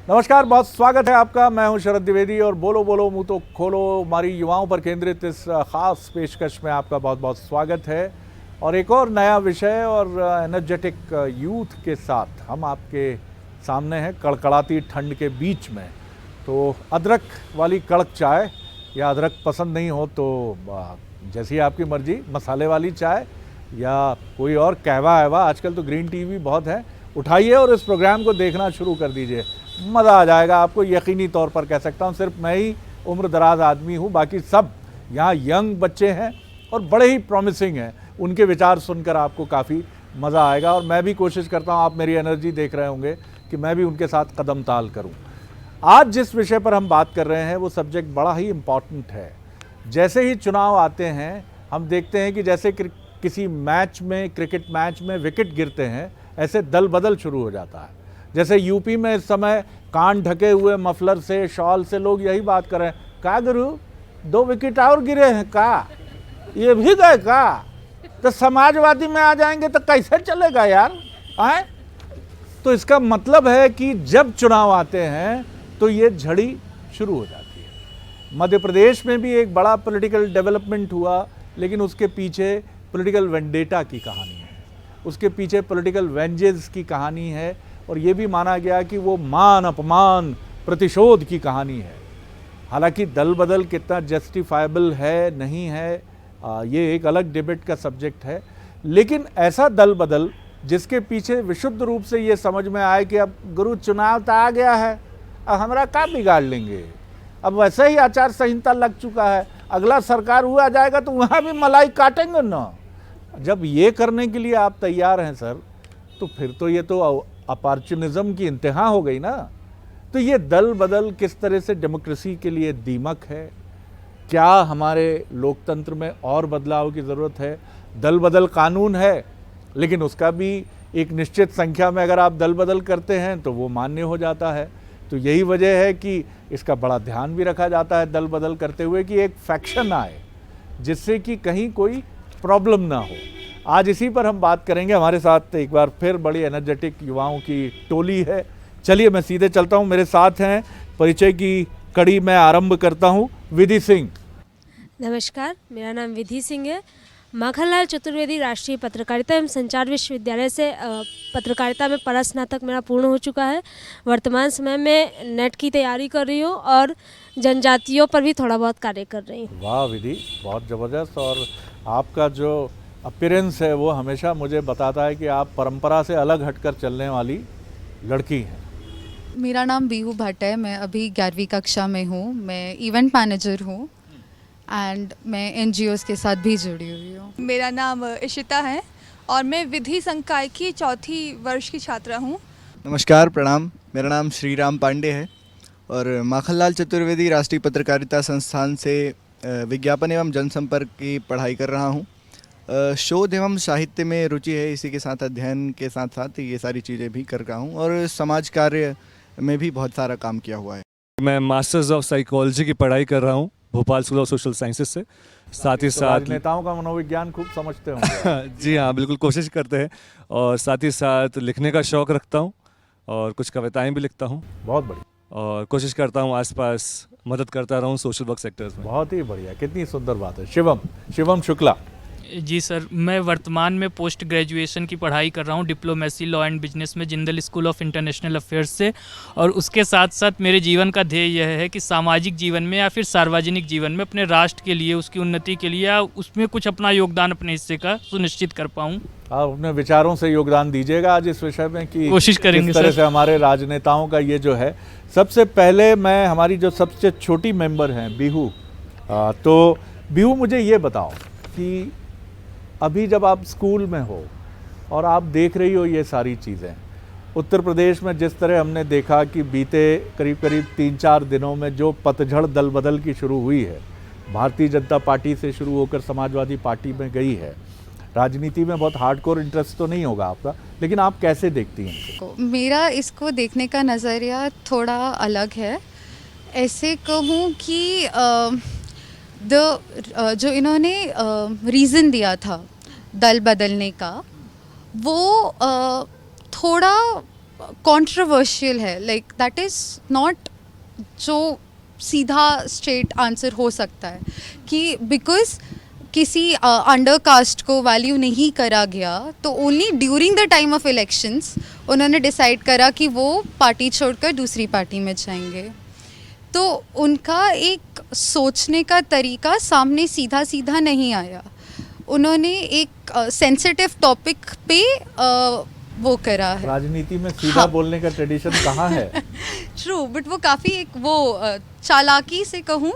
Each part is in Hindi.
नमस्कार, बहुत स्वागत है आपका। मैं हूं शरद द्विवेदी और बोलो बोलो मुंह तो खोलो हमारी युवाओं पर केंद्रित इस खास पेशकश में आपका बहुत बहुत स्वागत है। और एक और नया विषय और एनर्जेटिक यूथ के साथ हम आपके सामने हैं कड़कड़ाती ठंड के बीच में। तो अदरक वाली कड़क चाय या अदरक पसंद नहीं हो तो जैसी आपकी मर्जी, मसाले वाली चाय या कोई और कहवा है, आजकल तो ग्रीन टी भी बहुत है, उठाइए और इस प्रोग्राम को देखना शुरू कर दीजिए। मज़ा आ जाएगा आपको, यकीनी तौर पर कह सकता हूँ। सिर्फ मैं ही उम्र दराज आदमी हूँ, बाकी सब यहाँ यंग बच्चे हैं और बड़े ही प्रॉमिसिंग हैं। उनके विचार सुनकर आपको काफ़ी मज़ा आएगा और मैं भी कोशिश करता हूँ, आप मेरी एनर्जी देख रहे होंगे कि मैं भी उनके साथ कदम ताल करूँ। आज जिस विषय पर हम बात कर रहे हैं वो सब्जेक्ट बड़ा ही इम्पॉर्टेंट है। जैसे ही चुनाव आते हैं हम देखते हैं कि जैसे किसी मैच में, क्रिकेट मैच में विकेट गिरते हैं, ऐसे दल बदल शुरू हो जाता है। जैसे यूपी में इस समय कान ढके हुए मफलर से, शॉल से लोग यही बात कर रहे हैं, का गुरु 2 विकेट और गिरे हैं, का ये भी गए का, तो समाजवादी में आ जाएंगे तो कैसे चलेगा यार आए? तो इसका मतलब है कि जब चुनाव आते हैं तो ये झड़ी शुरू हो जाती है। मध्य प्रदेश में भी एक बड़ा पॉलिटिकल डेवलपमेंट हुआ, लेकिन उसके पीछे पॉलिटिकल वेंडेटा की कहानी है, उसके पीछे पॉलिटिकल वेंजेंस की कहानी है और ये भी माना गया कि वो मान अपमान प्रतिशोध की कहानी है। हालांकि दल बदल कितना जस्टिफाइबल है नहीं है ये एक अलग डिबेट का सब्जेक्ट है, लेकिन ऐसा दल बदल जिसके पीछे विशुद्ध रूप से ये समझ में आए कि अब गुरु चुनाव तो आ गया है, अब हमारा क्या बिगाड़ लेंगे, अब वैसे ही आचार संहिता लग चुका है, अगला सरकार हुआ जाएगा तो वहाँ भी मलाई काटेंगे ना। जब ये करने के लिए आप तैयार हैं सर, तो फिर तो ये तो अपॉर्चुनिज्म की इंतहा हो गई ना। तो ये दल बदल किस तरह से डेमोक्रेसी के लिए दीमक है? क्या हमारे लोकतंत्र में और बदलाव की ज़रूरत है? दल बदल कानून है, लेकिन उसका भी एक निश्चित संख्या में अगर आप दल बदल करते हैं तो वो मान्य हो जाता है। तो यही वजह है कि इसका बड़ा ध्यान भी रखा जाता है दल बदल करते हुए कि एक फैक्शन आए जिससे कि कहीं कोई प्रॉब्लम ना हो। आज इसी पर हम बात करेंगे। हमारे साथ एक बार फिर बड़ी एनर्जेटिक युवाओं की टोली है। चलिए मैं सीधे चलता हूं, मेरे साथ हैं, परिचय की कड़ी मैं आरंभ करता हूं, विधि सिंह। नमस्कार, मेरा नाम विधि सिंह है। माखनलाल चतुर्वेदी राष्ट्रीय पत्रकारिता एवं संचार विश्वविद्यालय से पत्रकारिता में परास्नातक मेरा पूर्ण हो चुका है। वर्तमान समय में नेट की तैयारी कर रही हूँ और जनजातियों पर भी थोड़ा बहुत कार्य कर रही हूँ। वाह विधि, बहुत ज़बरदस्त। और आपका जो अपीयरेंस है वो हमेशा मुझे बताता है कि आप परंपरा से अलग हटकर चलने वाली लड़की हैं। मेरा नाम बीहू भट्ट है। मैं अभी 11वीं कक्षा में हूँ। मैं इवेंट मैनेजर हूँ एंड मैं एनजीओज़ के साथ भी जुड़ी हुई हूँ। मेरा नाम इशिता है और मैं विधि संकाय की 4th वर्ष की छात्रा हूँ। नमस्कार, प्रणाम। मेरा नाम श्री राम पांडे है और माखनलाल चतुर्वेदी राष्ट्रीय पत्रकारिता संस्थान से विज्ञापन एवं जनसंपर्क की पढ़ाई कर रहा हूँ। शोध एवं साहित्य में रुचि है, इसी के साथ अध्ययन के साथ साथ ये सारी चीज़ें भी कर रहा हूँ और समाज कार्य में भी बहुत सारा काम किया हुआ है। मैं मास्टर्स ऑफ साइकोलॉजी की पढ़ाई कर रहा हूँ Bhopal school of social sciences से। साथ ही साथ नेताओं का मनोविज्ञान खूब समझते होंगे। जी हाँ, बिल्कुल कोशिश करते हैं। और साथ ही साथ लिखने का शौक़ रखता हूँ और कुछ कविताएं भी लिखता हूँ। बहुत बढ़िया। और कोशिश करता हूँ आसपास मदद करता रहूँ सोशल वर्क सेक्टर्स में। बहुत ही बढ़िया, कितनी सुंदर बात है। शिवम शुक्ला। जी सर, मैं वर्तमान में पोस्ट ग्रेजुएशन की पढ़ाई कर रहा हूँ डिप्लोमेसी लॉ एंड बिजनेस में Jindal school of international affairs से। और उसके साथ साथ मेरे जीवन का ध्येय यह है कि सामाजिक जीवन में या फिर सार्वजनिक जीवन में अपने राष्ट्र के लिए, उसकी उन्नति के लिए या उसमें कुछ अपना योगदान अपने हिस्से का सुनिश्चित कर पाऊँ। आप अपने विचारों से योगदान दीजिएगा आज इस विषय में कि कोशिश करेंगे किस तरह सर। से हमारे राजनेताओं का ये जो है। सबसे पहले मैं हमारी जो सबसे छोटी मेंबर हैं बीहू, तो बीहू मुझे ये बताओ कि अभी जब आप स्कूल में हो और आप देख रही हो ये सारी चीज़ें, उत्तर प्रदेश में जिस तरह हमने देखा कि बीते करीब 3-4 दिनों में जो पतझड़ दल बदल की शुरू हुई है, भारतीय जनता पार्टी से शुरू होकर समाजवादी पार्टी में गई है। राजनीति में बहुत हार्डकोर इंटरेस्ट तो नहीं होगा आपका, लेकिन आप कैसे देखती हैं इसको? मेरा इसको देखने का नज़रिया थोड़ा अलग है। ऐसे कहूँ कि जो इन्होंने रीज़न दिया था दल बदलने का, वो थोड़ा कंट्रोवर्शियल है, लाइक दैट इज़ नॉट जो सीधा स्ट्रेट आंसर हो सकता है कि बिकॉज किसी अंडर कास्ट को वैल्यू नहीं करा गया तो only during the time of elections उन्होंने डिसाइड करा कि वो पार्टी छोड़कर दूसरी पार्टी में जाएंगे। तो उनका एक सोचने का तरीका सामने सीधा सीधा नहीं आया। उन्होंने एक सेंसिटिव टॉपिक पे वो करा है। राजनीति में सीधा बोलने का ट्रेडिशन कहाँ है? ट्रू, बट वो काफ़ी एक वो चालाकी से कहूँ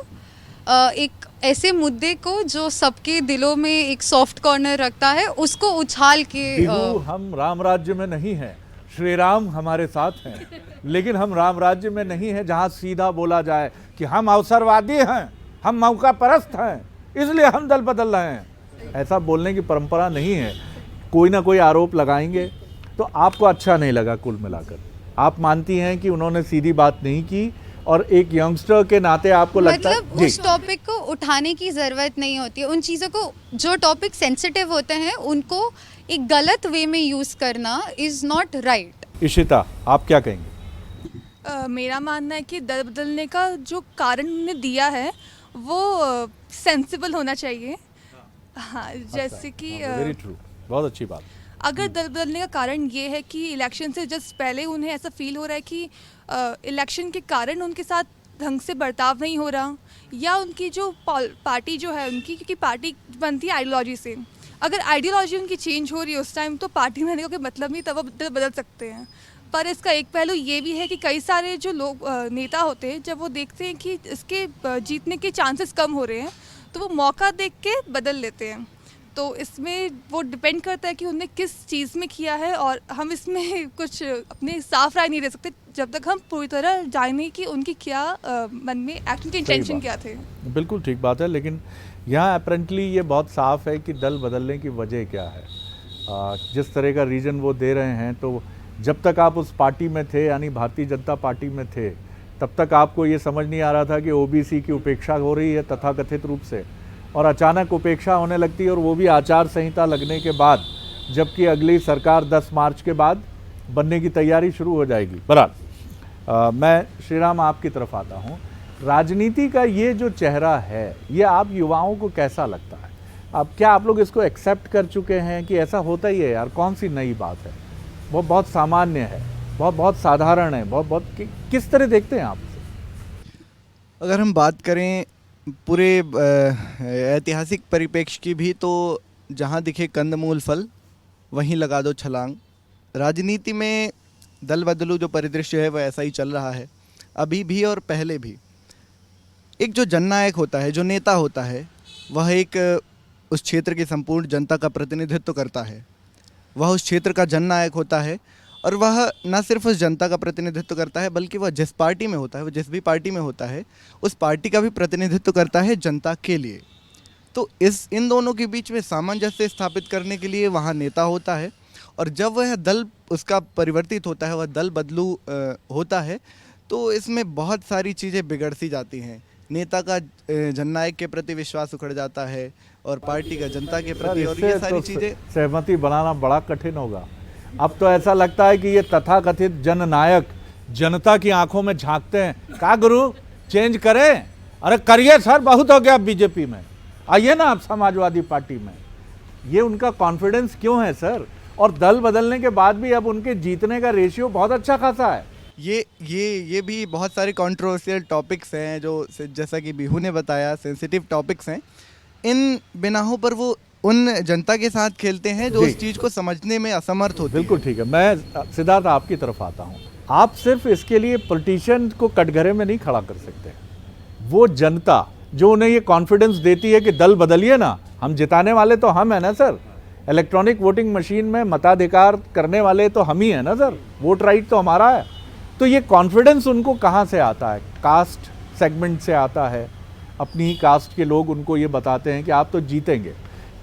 एक ऐसे मुद्दे को जो सबके दिलों में एक सॉफ्ट कॉर्नर रखता है उसको उछाल के बिहू, हम राम राज्य में नहीं हैं, श्री राम हमारे साथ हैं, लेकिन हम राम राज्य में नहीं हैं जहां सीधा बोला जाए कि हम अवसरवादी हैं, हम मौका परस्त हैं, इसलिए हम दल बदल रहे हैं। ऐसा बोलने की परंपरा नहीं है। कोई ना कोई आरोप लगाएंगे तो आपको अच्छा नहीं लगा। कुल मिलाकर आप मानती हैं कि उन्होंने सीधी बात नहीं की और एक यंगस्टर के नाते आपको लगता है मतलब उस टॉपिक को उठाने की ज़रूरत नहीं होती है। उन चीज़ों को जो टॉपिक सेंसिटिव होते हैं उनको एक गलत वे में यूज़ करना इज़ नॉट राइट। इशिता, आप क्या कहेंगे? मेरा मानना है कि दल बदलने का जो कारण उन्होंने दिया है वो सेंसिबल होना चाहिए। हाँ, जैसे कि वेरी ट्रू, बहुत अच्छी बात। अगर दल बदलने का कारण ये है कि इलेक्शन से जस्ट पहले उन्हें ऐसा फील हो रहा है कि इलेक्शन के कारण उनके साथ ढंग से बर्ताव नहीं हो रहा, या उनकी जो पार्टी जो है उनकी, क्योंकि पार्टी बनती है आइडियोलॉजी से, अगर आइडियोलॉजी उनकी चेंज हो रही है उस टाइम तो पार्टी में रहने का कोई मतलब नहीं, तब वो दल बदल सकते हैं। पर इसका एक पहलू ये भी है कि कई सारे जो लोग नेता होते हैं जब वो देखते हैं कि इसके जीतने के चांसेस कम हो रहे हैं तो वो मौका देख के बदल लेते हैं। तो इसमें वो डिपेंड करता है कि उन्होंने किस चीज़ में किया है, और हम इसमें कुछ अपने साफ राय नहीं दे सकते जब तक हम पूरी तरह जाने कि उनकी क्या मन में एक्शन के इंटेंशन क्या थे। बिल्कुल ठीक बात है, लेकिन यहाँ अपेरेंटली ये बहुत साफ है कि दल बदलने की वजह क्या है। जिस तरह का रीज़न वो दे रहे हैं, तो जब तक आप उस पार्टी में थे, यानी भारतीय जनता पार्टी में थे, तब तक आपको ये समझ नहीं आ रहा था कि ओबीसी की उपेक्षा हो रही है तथाकथित रूप से, और अचानक उपेक्षा होने लगती है, और वो भी आचार संहिता लगने के बाद, जबकि अगली सरकार 10 मार्च के बाद बनने की तैयारी शुरू हो जाएगी। बहरहाल मैं श्रीराम आपकी तरफ आता हूँ। राजनीति का ये जो चेहरा है, ये आप युवाओं को कैसा लगता है? अब क्या आप लोग इसको एक्सेप्ट कर चुके हैं कि ऐसा होता ही है यार, कौन सी नई बात है, वो बहुत सामान्य है, बहुत साधारण है, बहुत किस तरह देखते हैं आप इसे? अगर हम बात करें पूरे ऐतिहासिक परिप्रेक्ष्य की भी, तो जहाँ दिखे कंदमूल फल वहीं लगा दो छलांग। राजनीति में दल बदलू जो परिदृश्य है वह ऐसा ही चल रहा है, अभी भी और पहले भी। एक जो जननायक होता है, जो नेता होता है, वह एक उस क्षेत्र की संपूर्ण जनता का प्रतिनिधित्व करता है। वह उस क्षेत्र का जननायक होता है, और वह न सिर्फ उस जनता का प्रतिनिधित्व करता है, बल्कि वह जिस पार्टी में होता है, वह जिस भी पार्टी में होता है, उस पार्टी का भी प्रतिनिधित्व करता है जनता के लिए। तो इन दोनों के बीच में सामंजस्य स्थापित करने के लिए वहाँ नेता होता है, और जब वह दल उसका परिवर्तित होता है, वह दल बदलू होता है, तो इसमें बहुत सारी चीज़ें बिगड़ सी जाती हैं। नेता का जननायक के प्रति विश्वास उखड़ जाता है, और पार्टी का जनता के प्रति, और ये सारी चीज़ें सहमति बनाना बड़ा कठिन होगा। अब तो ऐसा लगता है कि ये तथाकथित जननायक जनता की आंखों में झांकते हैं। का गुरु चेंज करें? अरे करिए सर, बहुत हो गया बीजेपी में, आइए ना आप समाजवादी पार्टी में। ये उनका कॉन्फिडेंस क्यों है सर? और दल बदलने के बाद भी अब उनके जीतने का रेशियो बहुत अच्छा खासा है। ये भी बहुत सारे कंट्रोवर्शियल टॉपिक्स हैं, जो जैसा कि बिहू ने बताया सेंसिटिव टॉपिक्स हैं। इन बिनाहों पर वो उन जनता के साथ खेलते हैं जो उस चीज़ को समझने में असमर्थ होते हैं। बिल्कुल ठीक है। मैं सिद्धार्थ आपकी तरफ आता हूँ। आप सिर्फ इसके लिए पॉलिटिशियन को कटघरे में नहीं खड़ा कर सकते। वो जनता जो उन्हें ये कॉन्फिडेंस देती है कि दल बदलिए ना, हम जिताने वाले तो हम हैं ना सर, इलेक्ट्रॉनिक वोटिंग मशीन में मताधिकार करने वाले तो हम ही हैं ना सर, वोट राइट तो हमारा है। तो ये कॉन्फिडेंस उनको कहाँ से आता है? कास्ट सेगमेंट से आता है। अपनी ही कास्ट के लोग उनको ये बताते हैं कि आप तो जीतेंगे।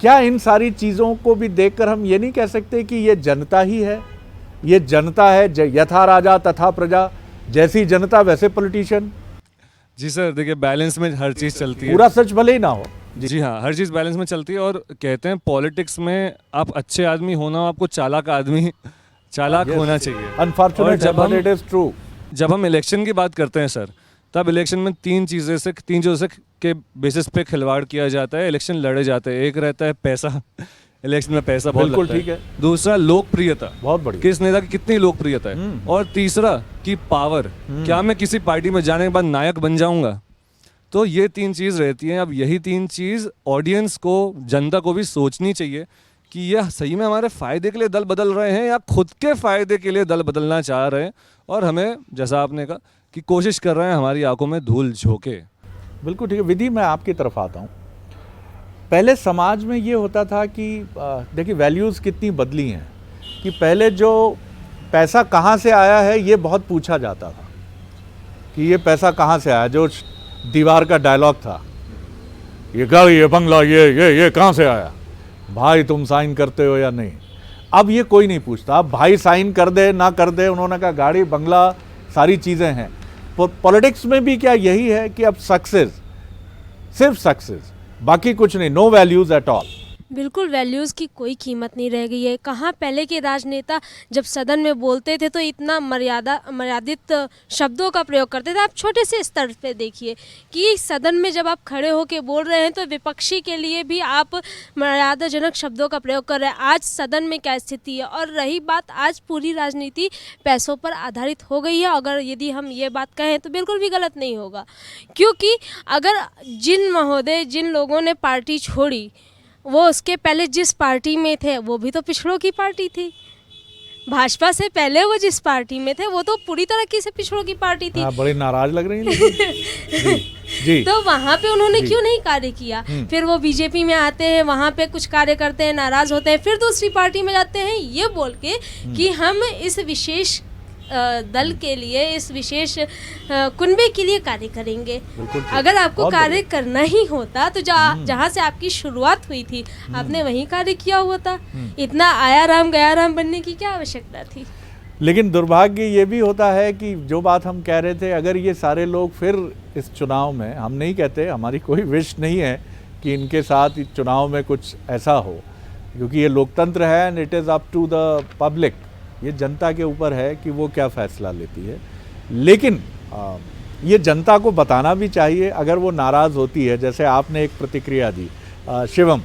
क्या इन सारी चीज़ों को भी देखकर हम ये नहीं कह सकते कि ये जनता ही है, ये जनता है, यथा राजा तथा प्रजा, जैसी जनता वैसे पॉलिटिशियन? जी सर, देखिए बैलेंस में हर चीज़ चलती है। पूरा सच भले ही ना हो। जी हाँ, हर चीज़ बैलेंस में चलती है। और कहते हैं पॉलिटिक्स में आप अच्छे आदमी होना, आपको चालाक आदमी चालाक होना चाहिए। और अनफॉर्चुनेट जब बट हम इट इज ट्रू। जब हम इलेक्शन की बात करते हैं सर, तब इलेक्शन में तीन चीज़ों से के बेसिस पे खिलवाड़ किया जाता है, इलेक्शन लड़े जाते हैं। एक रहता है पैसा, इलेक्शन में पैसा बहुत बिल्कुल लगता ठीक है। दूसरा लोकप्रियता, बहुत बढ़िया। किस नेता की कितनी लोकप्रियता है। और तीसरा कि पावर, क्या मैं किसी पार्टी में जाने के बाद नायक बन जाऊंगा। तो ये तीन चीज़ रहती हैं। अब यही तीन चीज़ ऑडियंस को, जनता को भी सोचनी चाहिए कि यह सही में हमारे फ़ायदे के लिए दल बदल रहे हैं या खुद के फ़ायदे के लिए दल बदलना चाह रहे हैं। और हमें, जैसा आपने कहा, कि कोशिश कर रहे हैं हमारी आंखों में धूल झोंके। बिल्कुल ठीक है। विधि, मैं आपकी तरफ आता हूँ। पहले समाज में ये होता था कि देखिए वैल्यूज़ कितनी बदली हैं कि पहले जो पैसा कहाँ से आया है ये बहुत पूछा जाता था कि ये पैसा कहाँ से आया। जो दीवार का डायलॉग था, ये गाड़ी, ये बंगला, ये कहाँ से आया, भाई तुम साइन करते हो या नहीं। अब ये कोई नहीं पूछता। अब भाई साइन कर दे ना कर दे, उन्होंने कहा गाड़ी, बंगला, सारी चीज़ें हैं। पॉलिटिक्स में भी क्या यही है कि अब सक्सेस, सिर्फ सक्सेस, बाकी कुछ नहीं, नो वैल्यूज एट ऑल। बिल्कुल वैल्यूज़ की कोई कीमत नहीं रह गई है। कहाँ पहले के राजनेता जब सदन में बोलते थे तो इतना मर्यादित शब्दों का प्रयोग करते थे। आप छोटे से स्तर पे देखिए कि सदन में जब आप खड़े होकर बोल रहे हैं तो विपक्षी के लिए भी आप मर्यादाजनक शब्दों का प्रयोग कर रहे हैं। आज सदन में क्या स्थिति है। और रही बात, आज पूरी राजनीति पैसों पर आधारित हो गई है। अगर यदि हम ये बात कहें तो बिल्कुल भी गलत नहीं होगा, क्योंकि अगर जिन लोगों ने पार्टी छोड़ी वो उसके पहले जिस पार्टी में थे वो भी तो पिछड़ों की पार्टी थी। भाजपा से पहले वो जिस पार्टी में थे वो तो पूरी तरह से पिछड़ों की पार्टी थी। बड़ी नाराज लग रही है। जी। तो वहाँ पे उन्होंने क्यों नहीं कार्य किया। फिर वो बीजेपी में आते हैं, वहाँ पे कुछ कार्य करते हैं, नाराज होते हैं, फिर दूसरी पार्टी में जाते हैं ये बोल के कि हम इस विशेष दल के लिए, इस विशेष कुनबे के लिए कार्य करेंगे। अगर आपको कार्य करना ही होता तो जहाँ से आपकी शुरुआत हुई थी आपने वहीं कार्य किया हुआ था। इतना आया राम गया राम बनने की क्या आवश्यकता थी। लेकिन दुर्भाग्य ये भी होता है कि जो बात हम कह रहे थे, अगर ये सारे लोग फिर इस चुनाव में, हम नहीं कहते, हमारी कोई विश नहीं है कि इनके साथ इस चुनाव में कुछ ऐसा हो, क्योंकि ये लोकतंत्र है and it is up to the public. ये जनता के ऊपर है कि वो क्या फैसला लेती है। लेकिन ये जनता को बताना भी चाहिए अगर वो नाराज़ होती है, जैसे आपने एक प्रतिक्रिया दी। शिवम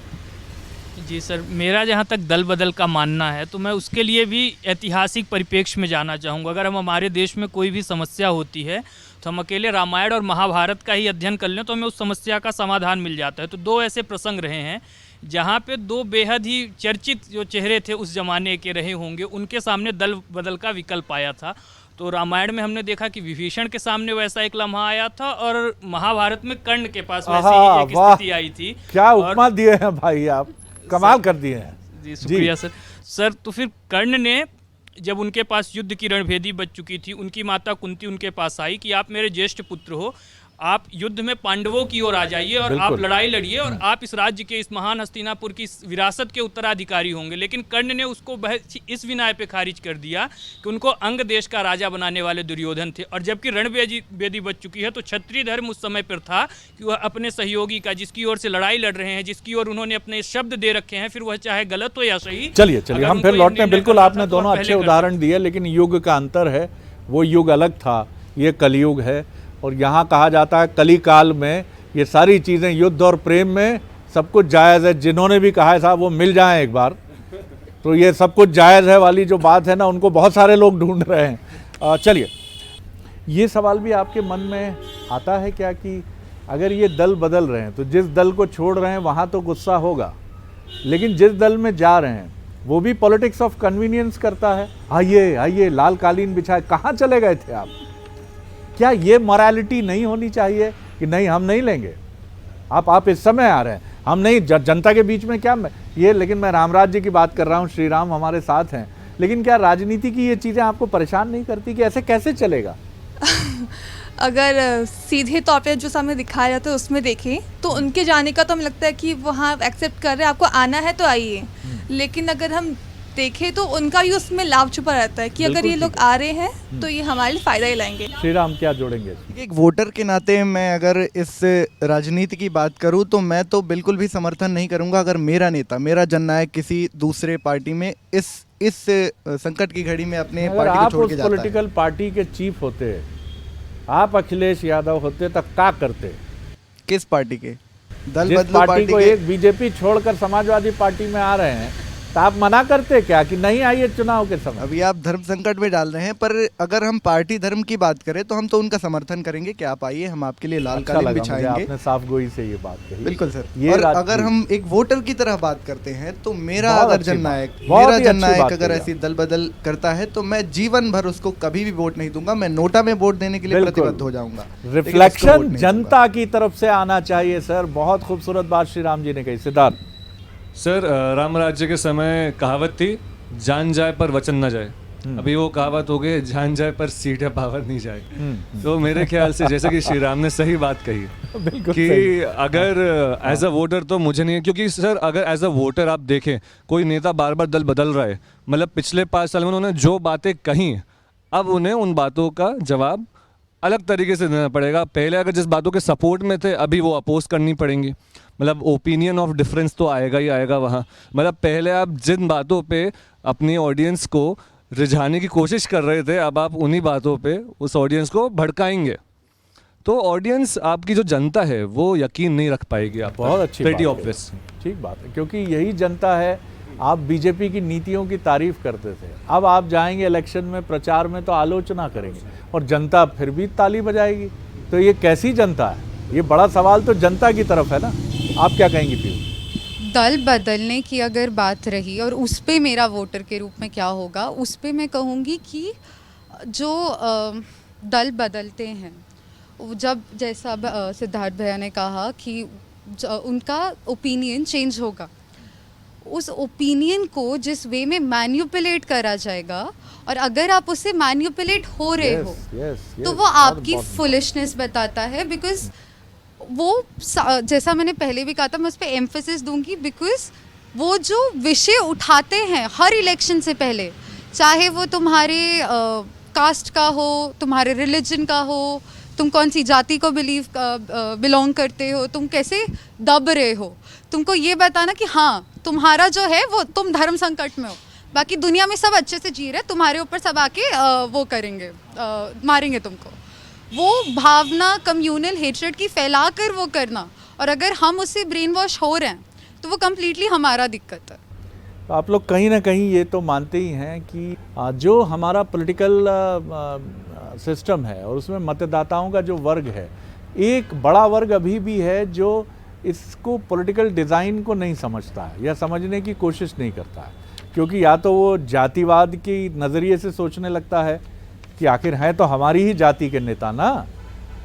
जी सर, मेरा जहाँ तक दल बदल का मानना है तो मैं उसके लिए भी ऐतिहासिक परिप्रेक्ष्य में जाना चाहूँगा। अगर हम हमारे देश में कोई भी समस्या होती है तो हम अकेले रामायण और महाभारत का ही अध्ययन कर लें तो हमें उस समस्या का समाधान मिल जाता है। तो दो ऐसे प्रसंग रहे हैं जहाँ पे दो बेहद ही चर्चित जो चेहरे थे उस जमाने के रहे होंगे, उनके सामने दल बदल का विकल्प आया था। तो रामायण में हमने देखा कि विभीषण के सामने वैसा एक लम्हा आया था और महाभारत में कर्ण के पास वैसी ही एक स्थिति आई थी। क्या उपमा दिए हैं भाई, आप कमाल कर दिए हैं। जी शुक्रिया सर। तो फिर कर्ण ने, जब उनके पास युद्ध की रणभेदी बच चुकी थी, उनकी माता कुंती उनके पास आई कि आप मेरे ज्येष्ठ पुत्र हो, आप युद्ध में पांडवों की ओर आ जाइए और आप लड़ाई लड़िए और आप इस राज्य के, इस महान हस्तिनापुर की विरासत के उत्तराधिकारी होंगे। लेकिन कर्ण ने उसको इस विनय पे खारिज कर दिया कि उनको अंग देश का राजा बनाने वाले दुर्योधन थे। और जबकि रणभेदी बच चुकी है तो क्षत्रिय धर्म उस समय पर था कि वह अपने सहयोगी का, जिसकी ओर से लड़ाई लड़ रहे हैं, जिसकी ओर उन्होंने अपने शब्द दे रखे हैं, फिर वह चाहे गलत हो या सही। चलिए हम फिर लौटते हैं। बिल्कुल आपने दोनों अच्छे उदाहरण दिए, लेकिन युग का अंतर है। वो युग अलग था, ये कलयुग है। और यहाँ कहा जाता है कली काल में ये सारी चीज़ें, युद्ध और प्रेम में सब कुछ जायज़ है। जिन्होंने भी कहा है साहब वो मिल जाएं एक बार, तो ये सब कुछ जायज़ है वाली जो बात है ना, उनको बहुत सारे लोग ढूंढ रहे हैं। चलिए, ये सवाल भी आपके मन में आता है क्या कि अगर ये दल बदल रहे हैं तो जिस दल को छोड़ रहे हैं वहाँ तो गुस्सा होगा, लेकिन जिस दल में जा रहे हैं वो भी पॉलिटिक्स ऑफ कन्वीनियंस करता है। आइए लाल कालीन बिछाए, कहाँ चले गए थे आप। क्या ये मॉरलिटी नहीं होनी चाहिए कि नहीं हम नहीं लेंगे, आप इस समय आ रहे हैं, हम नहीं, जनता के बीच में क्या ये। लेकिन मैं रामराज्य की बात कर रहा हूँ, श्री राम हमारे साथ हैं, लेकिन क्या राजनीति की ये चीज़ें आपको परेशान नहीं करती कि ऐसे कैसे चलेगा। अगर सीधे तौर पे जो सामने दिखाया जाता है उसमें देखें तो उनके जाने का तो हमें लगता है कि वहाँ एक्सेप्ट कर रहे हैं, आपको आना है तो आइए। लेकिन अगर हम देखें तो उनका भी उसमें लाभ छुपा रहता है कि अगर बिल्कुल ये लोग ठीक आ रहे हैं तो ये हमारे लिए फ़ायदा ही लाएंगे। श्री राम क्या जोड़ेंगे? एक वोटर के नाते मैं अगर इस राजनीति की बात करूं तो मैं तो बिल्कुल भी समर्थन नहीं करूंगा अगर मेरा नेता, मेरा जननायक किसी दूसरे पार्टी में इस संकट की घड़ी में अपने अगर पार्टी को आप छोड़ उस के जाता है। पॉलिटिकल पार्टी के चीफ होते, आप अखिलेश यादव होते तो क्या करते? किस पार्टी के? दल जिस बदलू पार्टी पार्टी को के। एक बीजेपी छोड़कर समाजवादी पार्टी में आ रहे हैं तो आप मना करते क्या कि नहीं आइए चुनाव के समय? अभी आप धर्म संकट में डाल रहे हैं, पर अगर हम पार्टी धर्म की बात करें तो हम तो उनका समर्थन करेंगे कि आप आइए, हम आपके लिए लाल अच्छा कालीन लगा मुझे बिछाएंगे। आपने साफ गोई से ये बात कही। बिल्कुल सर। ये और राज- अगर हम एक वोटर की तरह बात करते हैं तो मेरा बहुत अगर अच्छी जननायक बात, बहुत मेरा ही अच्छी जननायक बात अगर कही ऐसी दल बदल करता है तो मैं जीवन भर उसको कभी भी वोट नहीं दूंगा। मैं नोटा में वोट देने के लिए बिल्कुल। प्रतिबद्ध हो जाऊंगा, लेकिन उसको वोट रिफ्लेक्शन नहीं जनता की तरफ से आना चाहिए सर। बहुत खूबसूरत बात श्री राम जी ने कही। सिद्धार्थ, सर राम राज्य के समय कहावत थी, जान जाए पर वचन न जाए। अभी वो कहावत हो गई, जान जाए पर सीट या पावर नहीं जाए। तो मेरे ख्याल से जैसे कि श्री राम ने सही बात कही बिल्कुल कि सही। अगर एज अ वोटर तो मुझे नहीं, क्योंकि सर अगर एज अ वोटर आप देखें कोई नेता बार बार दल बदल रहा है, मतलब पिछले 5 साल में उन्होंने जो बातें कही अब उन्हें उन बातों का जवाब अलग तरीके से देना पड़ेगा। पहले अगर जिस बातों के सपोर्ट में थे अभी वो अपोज करनी पड़ेंगी। मतलब ओपिनियन ऑफ डिफरेंस तो आएगा ही आएगा वहाँ। मतलब पहले आप जिन बातों पे अपनी ऑडियंस को रिझाने की कोशिश कर रहे थे अब आप उन्हीं बातों पे उस ऑडियंस को भड़काएंगे, तो ऑडियंस आपकी जो जनता है वो यकीन नहीं रख पाएगी। आप बहुत अच्छी प्रेटी बात है। ऑब्वियस। ठीक बात है, क्योंकि यही जनता है। आप बीजेपी की नीतियों की तारीफ करते थे, अब आप जाएंगे इलेक्शन में प्रचार में तो आलोचना करेंगे और जनता फिर भी ताली बजाएगी। तो ये कैसी जनता है? ये बड़ा सवाल तो जनता की तरफ है ना। आप क्या कहेंगी पीयू? दल बदलने की अगर बात रही और उस पे मेरा वोटर के रूप में क्या होगा, उस पे मैं कहूँगी कि जो दल बदलते हैं वो जब जैसा सिद्धार्थ भैया ने कहा कि उनका ओपिनियन चेंज होगा, उस ओपिनियन को जिस वे में मैन्युपुलेट करा जाएगा और अगर आप उससे मैन्युपुलेट हो रहे हो तो वो आपकी फुलिशनेस बताता है। बिकॉज वो जैसा मैंने पहले भी कहा था, मैं उस पर एम्फेसिस दूंगी, बिकॉज वो जो विषय उठाते हैं हर इलेक्शन से पहले, चाहे वो तुम्हारे कास्ट का हो, तुम्हारे रिलीजन का हो, तुम कौन सी जाति को बिलोंग करते हो, तुम कैसे दब रहे हो, तुमको ये बताना कि हाँ तुम्हारा जो है वो तुम धर्म संकट में हो, बाकी दुनिया में सब अच्छे से जी रहे, तुम्हारे ऊपर सब आके वो करेंगे, मारेंगे तुमको। वो भावना कम्युनल हेट्रेड की फैला कर वो करना, और अगर हम उससे ब्रेन वॉश हो रहे हैं तो वो कम्प्लीटली हमारा दिक्कत है। तो आप लोग कहीं ना कहीं ये तो मानते ही हैं कि जो हमारा पॉलिटिकल सिस्टम है और उसमें मतदाताओं का जो वर्ग है, एक बड़ा वर्ग अभी भी है जो इसको पॉलिटिकल डिज़ाइन को नहीं समझता है या समझने की कोशिश नहीं करता है, क्योंकि या तो वो जातिवाद की नज़रिए से सोचने लगता है कि आखिर हैं तो हमारी ही जाति के नेता ना,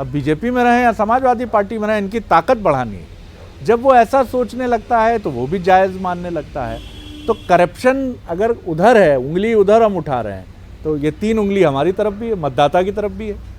अब बीजेपी में रहें या समाजवादी पार्टी में रहें, इनकी ताकत बढ़ानी है। जब वो ऐसा सोचने लगता है तो वो भी जायज़ मानने लगता है। तो करप्शन अगर उधर है, उंगली उधर हम उठा रहे हैं, तो ये 3 उंगली हमारी तरफ भी है, मतदाता की तरफ भी है।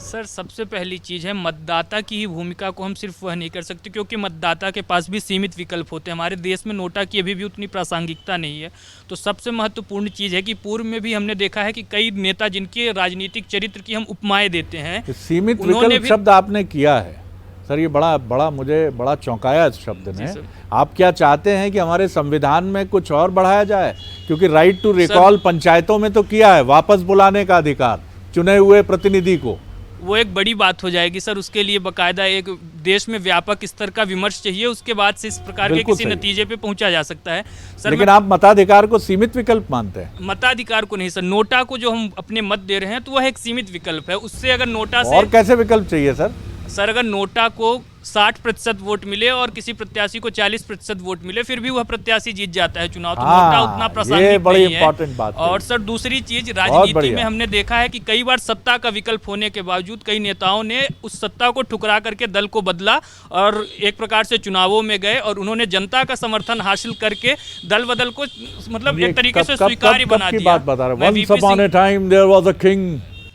सर सबसे पहली चीज़ है, मतदाता की ही भूमिका को हम सिर्फ वह नहीं कर सकते, क्योंकि मतदाता के पास भी सीमित विकल्प होते हैं। हमारे देश में नोटा की अभी भी उतनी प्रासंगिकता नहीं है। तो सबसे महत्वपूर्ण चीज़ है कि पूर्व में भी हमने देखा है कि कई नेता जिनके राजनीतिक चरित्र की हम उपमाएं देते हैं, सीमित उन्होंने विकल्प भी- शब्द आपने किया है सर, ये बड़ा मुझे बड़ा चौंकाया इस शब्द ने। सर। आप क्या चाहते हैं कि हमारे संविधान में कुछ और बढ़ाया जाए? क्योंकि राइट टू रिकॉल पंचायतों में तो किया है, वापस बुलाने का अधिकार चुने हुए प्रतिनिधि को। वो एक बड़ी बात हो जाएगी सर। उसके लिए बाकायदा एक देश में व्यापक स्तर का विमर्श चाहिए, उसके बाद से इस प्रकार के बिल्कुल किसी सही। नतीजे पे पहुंचा जा सकता है। सर लेकिन आप मताधिकार को सीमित विकल्प मानते हैं। मताधिकार को नहीं सर, नोटा को जो हम अपने मत दे रहे हैं तो वह एक सीमित विकल्प है। उससे अगर नोटा से और कैसे विकल्प चाहिए सर? सर अगर नोटा को 60% वोट मिले और किसी प्रत्याशी को 40% वोट मिले, फिर भी वह प्रत्याशी जीत जाता है चुनाव, तो हाँ, नोटा उतना ये प्रासंगिक बड़ी नहीं है। important बात और कही। सर दूसरी चीज, राजनीति बढ़िया। में हमने देखा है कि कई बार सत्ता का विकल्प होने के बावजूद कई नेताओं ने उस सत्ता को ठुकरा करके दल को बदला और एक प्रकार से चुनावों में गए और उन्होंने जनता का समर्थन हासिल करके दल बदल को मतलब ये एक तरीके से कब स्वीकार्य बना की दिया। बात बता रहे मैं हैं? VP Once upon a time there was a king।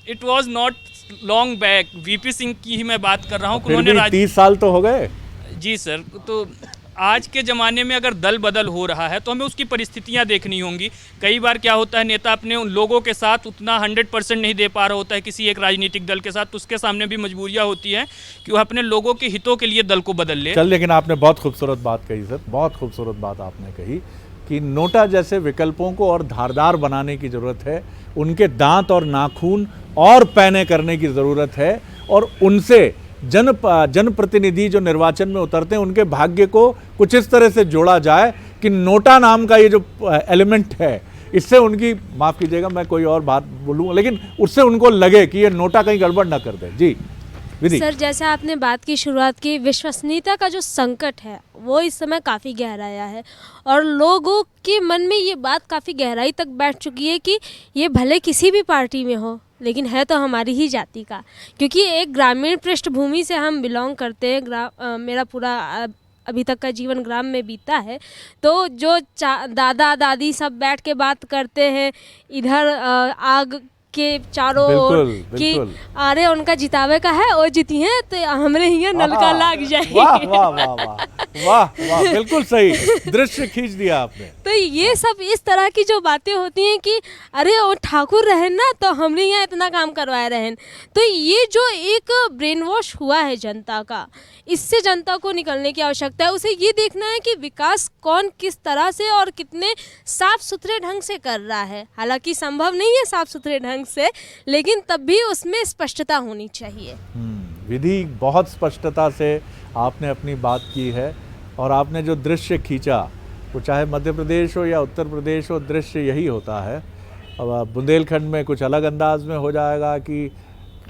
It was not long back, VP Singh की ही मैं बात कर रहा हूँ। फिर उन्होंने भी 30 साल तो हो गए। जी सर, तो आज के ज़माने में अगर दल बदल हो रहा है तो हमें उसकी परिस्थितियां देखनी होंगी। कई बार क्या होता है, नेता अपने उन लोगों के साथ उतना 100% नहीं दे पा रहा होता है किसी एक राजनीतिक दल के साथ, तो उसके सामने भी मजबूरियां होती हैं कि वह अपने लोगों के हितों के लिए दल को बदल ले। चल, लेकिन आपने बहुत खूबसूरत बात कही सर, बहुत खूबसूरत बात आपने कही कि नोटा जैसे विकल्पों को और धारदार बनाने की ज़रूरत है, उनके दांत और नाखून और पैने करने की ज़रूरत है, और उनसे जनप्रतिनिधि जो निर्वाचन में उतरते हैं उनके भाग्य को कुछ इस तरह से जोड़ा जाए कि नोटा नाम का ये जो एलिमेंट है, इससे उनकी, माफ़ कीजिएगा मैं कोई और बात बोलूँगा, लेकिन उससे उनको लगे कि ये नोटा कहीं गड़बड़ ना कर दे। जी विधि। सर, जैसे आपने बात की शुरुआत की, विश्वसनीयता का जो संकट है वो इस समय काफ़ी गहराया है और लोगों के मन में ये बात काफ़ी गहराई तक बैठ चुकी है कि ये भले किसी भी पार्टी में हो लेकिन है तो हमारी ही जाति का, क्योंकि एक ग्रामीण पृष्ठभूमि से हम बिलोंग करते हैं। मेरा पूरा अभी तक का जीवन ग्राम में बीता है, तो जो दादा दादी सब बैठ के बात करते हैं इधर आग के चारों ओर कि अरे उनका जितावे का है, वो जीती हैं तो हमरे ही नलका लाग जाए। वाह वाह वाह वाह वाह वाह, बिल्कुल सही दृश्य खींच दिया आपने। तो ये सब इस तरह की जो बातें होती हैं कि अरे वो ठाकुर रहें ना तो हमने यहाँ इतना काम करवाए रहें, तो ये जो एक ब्रेन वॉश हुआ है जनता का, इससे जनता को निकलने की आवश्यकता है। उसे ये देखना है कि विकास कौन किस तरह से और कितने साफ सुथरे ढंग से कर रहा है। हालांकि संभव नहीं है साफ सुथरे ढंग से, लेकिन तब भी उसमें स्पष्टता होनी चाहिए। विधि, बहुत स्पष्टता से आपने अपनी बात की है और आपने जो दृश्य खींचा, वो चाहे मध्य प्रदेश हो या उत्तर प्रदेश हो, दृश्य यही होता है। अब बुंदेलखंड में कुछ अलग अंदाज में हो जाएगा कि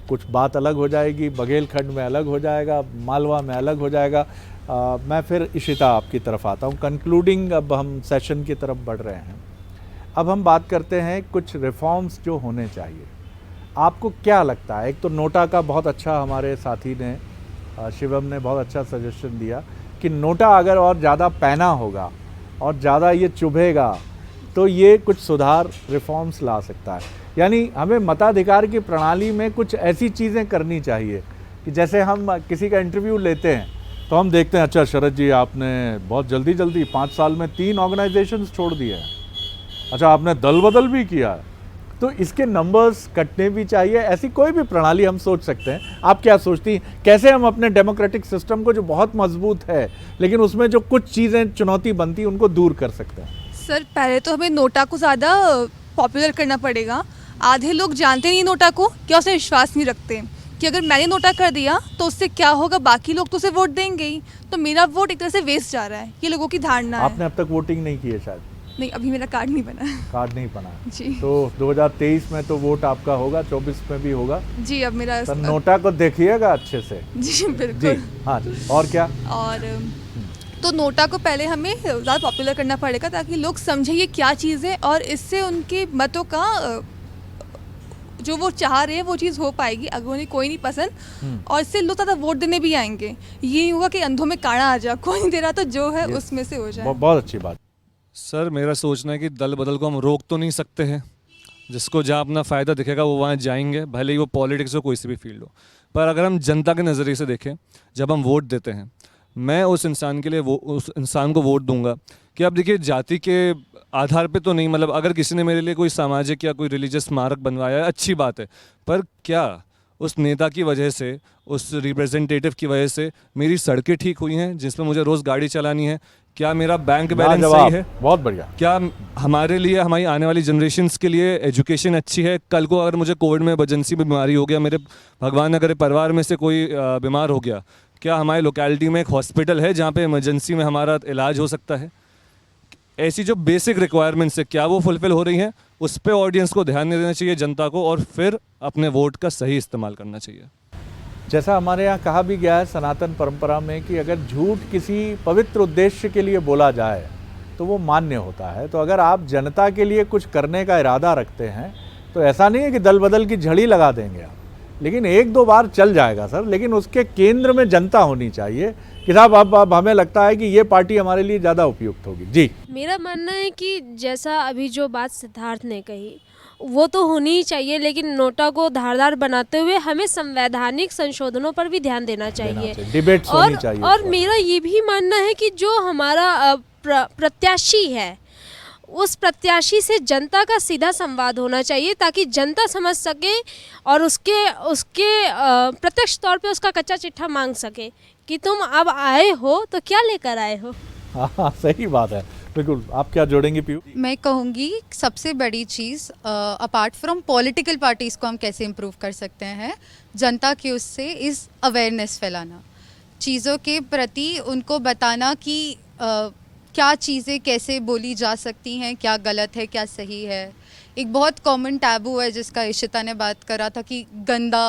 कुछ बात अलग हो जाएगी, बघेलखंड में अलग हो जाएगा, मालवा में अलग हो जाएगा। मैं फिर इशिता आपकी तरफ आता हूँ। कंक्लूडिंग अब हम सेशन की तरफ बढ़ रहे हैं। अब हम बात करते हैं कुछ रिफॉर्म्स जो होने चाहिए। आपको क्या लगता है? एक तो नोटा का बहुत अच्छा, हमारे साथी ने शिवम ने बहुत अच्छा सजेशन दिया कि नोटा अगर और ज़्यादा पैना होगा और ज़्यादा ये चुभेगा तो ये कुछ सुधार रिफॉर्म्स ला सकता है। यानी हमें मताधिकार की प्रणाली में कुछ ऐसी चीज़ें करनी चाहिए कि जैसे हम किसी का इंटरव्यू लेते हैं तो हम देखते हैं, अच्छा शरद जी आपने बहुत जल्दी 5 साल में 3 ऑर्गेनाइजेशंस छोड़ दिए हैं, अच्छा आपने दल बदल भी किया है, तो इसके नंबर्स कटने भी चाहिए। ऐसी कोई भी प्रणाली हम सोच सकते हैं। आप क्या सोचती हैं, कैसे हम अपने डेमोक्रेटिक सिस्टम को जो बहुत मजबूत है लेकिन उसमें जो कुछ चीज़ें चुनौती बनती उनको दूर कर सकते हैं? सर, पहले तो हमें नोटा को ज़्यादा पॉपुलर करना पड़ेगा। आधे लोग जानते नहीं नोटा को, क्या उसे विश्वास नहीं रखते कि अगर मैंने नोटा कर दिया तो उससे क्या होगा, बाकी लोग तो उसे वोट देंगे ही, तो मेरा वोट एक तरह से वेस्ट जा रहा है, ये लोगों की धारणा है। आपने अब तक वोटिंग नहीं की है शायद? नहीं, अभी मेरा कार्ड नहीं बना। कार्ड नहीं बना जी। तो 2023 में तो वोट आपका होगा, 24 में भी होगा जी। अब मेरा तो नोटा को देखिएगा अच्छे से। जी बिल्कुल जी हाँ जी। और क्या? और तो नोटा को पहले हमें ज़्यादा पॉपुलर करना पड़ेगा ताकि लोग समझें ये क्या चीज़ है और इससे उनके मतों का जो वो चाह रहे हैं वो चीज़ हो पाएगी। अगर उन्हें कोई नहीं पसंद और इससे लोग ज़्यादा वोट देने भी आएंगे। ये नहीं होगा कि अंधों में काड़ा आ जाए, कोई नहीं दे रहा तो जो है उसमें से हो जाए। बहुत अच्छी बात। सर, मेरा सोचना है कि दल बदल को हम रोक तो नहीं सकते हैं, जिसको जहाँ अपना फ़ायदा दिखेगा वो वहाँ जाएंगे, भले ही वो पॉलिटिक्स हो कोई सी भी फील्ड हो। पर अगर हम जनता के नज़रिए से देखें, जब हम वोट देते हैं, मैं उस इंसान के लिए उस इंसान को वोट दूंगा कि आप देखिए जाति के आधार पे तो नहीं, मतलब अगर किसी ने मेरे लिए कोई सामाजिक या कोई रिलीजियस स्मारक बनवाया है, अच्छी बात है, पर क्या उस नेता की वजह से, उस रिप्रेजेंटेटिव की वजह से मेरी सड़कें ठीक हुई हैं जिसमें मुझे रोज़ गाड़ी चलानी है? क्या मेरा बैंक बैलेंस सही है? बहुत बढ़िया। क्या हमारे लिए, हमारी आने वाली जनरेशन्स के लिए एजुकेशन अच्छी है? कल को अगर मुझे कोविड में इमरजेंसी में बीमारी हो गया, मेरे भगवान अगर परिवार में से कोई बीमार हो गया, क्या हमारे लोकेलिटी में एक हॉस्पिटल है जहाँ पे इमरजेंसी में हमारा इलाज हो सकता है? ऐसी जो बेसिक रिक्वायरमेंट्स है, क्या वो फुलफिल हो रही हैं? उस पर ऑडियंस को ध्यान देना चाहिए, जनता को, और फिर अपने वोट का सही इस्तेमाल करना चाहिए। जैसा हमारे यहाँ कहा भी गया है सनातन परंपरा में कि अगर झूठ किसी पवित्र उद्देश्य के लिए बोला जाए तो वो मान्य होता है। तो अगर आप जनता के लिए कुछ करने का इरादा रखते हैं तो ऐसा नहीं है कि दल बदल की झड़ी लगा देंगे आप, लेकिन 1-2 बार चल जाएगा सर, लेकिन उसके केंद्र में जनता होनी चाहिए कि साहब अब हमें लगता है कि ये पार्टी हमारे लिए ज़्यादा उपयुक्त होगी। जी, मेरा मानना है कि जैसा अभी जो बात सिद्धार्थ ने कही वो तो होनी ही चाहिए, लेकिन नोटा को धारदार बनाते हुए हमें संवैधानिक संशोधनों पर भी ध्यान देना चाहिए। डिबेट्स होनी चाहिए और इस पर। मेरा ये भी मानना है कि जो हमारा प्रत्याशी है, उस प्रत्याशी से जनता का सीधा संवाद होना चाहिए, ताकि जनता समझ सके और उसके प्रत्यक्ष तौर पे उसका कच्चा चिट्ठा मांग सके कि तुम अब आए हो तो क्या लेकर आए हो। हाँ सही बात है, बिल्कुल। आप क्या जोड़ेंगे पीयू? मैं कहूँगी सबसे बड़ी चीज़ अपार्ट फ्रॉम पॉलिटिकल पार्टीज़ को हम कैसे इम्प्रूव कर सकते हैं, जनता की उससे इस अवेयरनेस फैलाना, चीज़ों के प्रति उनको बताना कि क्या चीज़ें कैसे बोली जा सकती हैं, क्या गलत है क्या सही है। एक बहुत कॉमन टैबू है जिसका इशिता ने बात करा था कि गंदा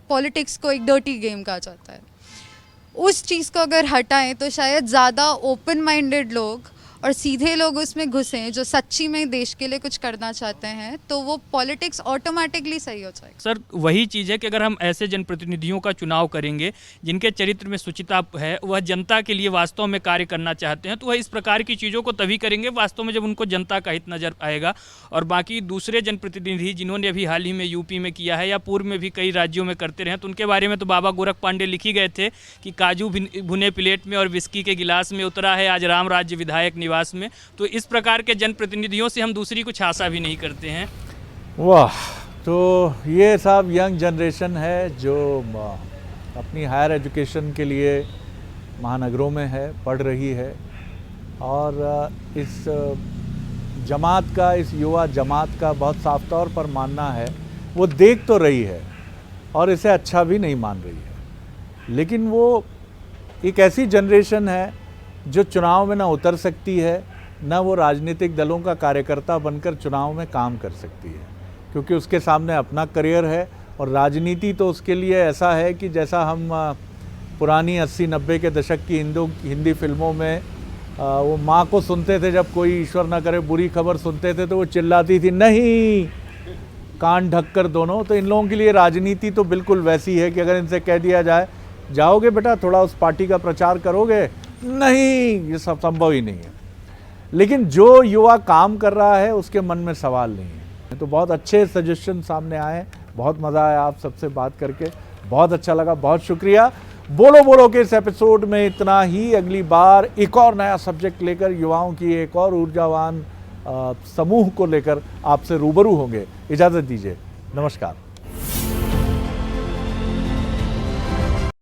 पॉलिटिक्स को एक डर्टी गेम कहा जाता है। उस चीज़ को अगर हटाएं तो शायद ज़्यादा ओपन माइंडेड लोग और सीधे लोग उसमें घुसें जो सच्ची में देश के लिए कुछ करना चाहते हैं, तो वो पॉलिटिक्स ऑटोमेटिकली सही हो जाएगा। सर वही चीज़ है कि अगर हम ऐसे जनप्रतिनिधियों का चुनाव करेंगे जिनके चरित्र में शुचिता है, वह जनता के लिए वास्तव में कार्य करना चाहते हैं, तो वह इस प्रकार की चीज़ों को तभी करेंगे वास्तव में जब उनको जनता का हित नज़र आएगा। और बाकी दूसरे जनप्रतिनिधि जिन्होंने अभी हाल ही में यूपी में किया है या पूर्व में भी कई राज्यों में करते रहे, तो उनके बारे में तो बाबा गोरख पांडे लिख ही गए थे कि काजू भुने प्लेट में और विस्की के गिलास में उतरा है आज राम राज्य विधायक निवास में। तो इस प्रकार के जनप्रतिनिधियों से हम दूसरी कुछ आशा भी नहीं करते हैं। वाह, तो ये सब यंग जनरेशन है जो अपनी हायर एजुकेशन के लिए महानगरों में है, पढ़ रही है, और इस जमात का, इस युवा जमात का बहुत साफ तौर पर मानना है, वो देख तो रही है और इसे अच्छा भी नहीं मान रही है, लेकिन वो एक ऐसी जनरेशन है जो चुनाव में ना उतर सकती है, ना वो राजनीतिक दलों का कार्यकर्ता बनकर चुनाव में काम कर सकती है, क्योंकि उसके सामने अपना करियर है। और राजनीति तो उसके लिए ऐसा है कि जैसा हम पुरानी 80-90 के दशक की हिंदी फिल्मों में वो माँ को सुनते थे, जब कोई ईश्वर ना करे बुरी खबर सुनते थे तो वो चिल्लाती थी नहीं, कान ढककर दोनों। तो इन लोगों के लिए राजनीति तो बिल्कुल वैसी है कि अगर इनसे कह दिया जाए जाओगे बेटा थोड़ा उस पार्टी का प्रचार करोगे, नहीं, ये सब संभव ही नहीं है। लेकिन जो युवा काम कर रहा है उसके मन में सवाल नहीं है। तो बहुत अच्छे सजेशन सामने आए, बहुत मज़ा आया आप सबसे बात करके, बहुत अच्छा लगा, बहुत शुक्रिया। बोलो बोलो के इस एपिसोड में इतना ही। अगली बार एक और नया सब्जेक्ट लेकर, युवाओं की एक और ऊर्जावान समूह को लेकर आपसे रूबरू होंगे। इजाज़त दीजिए, नमस्कार।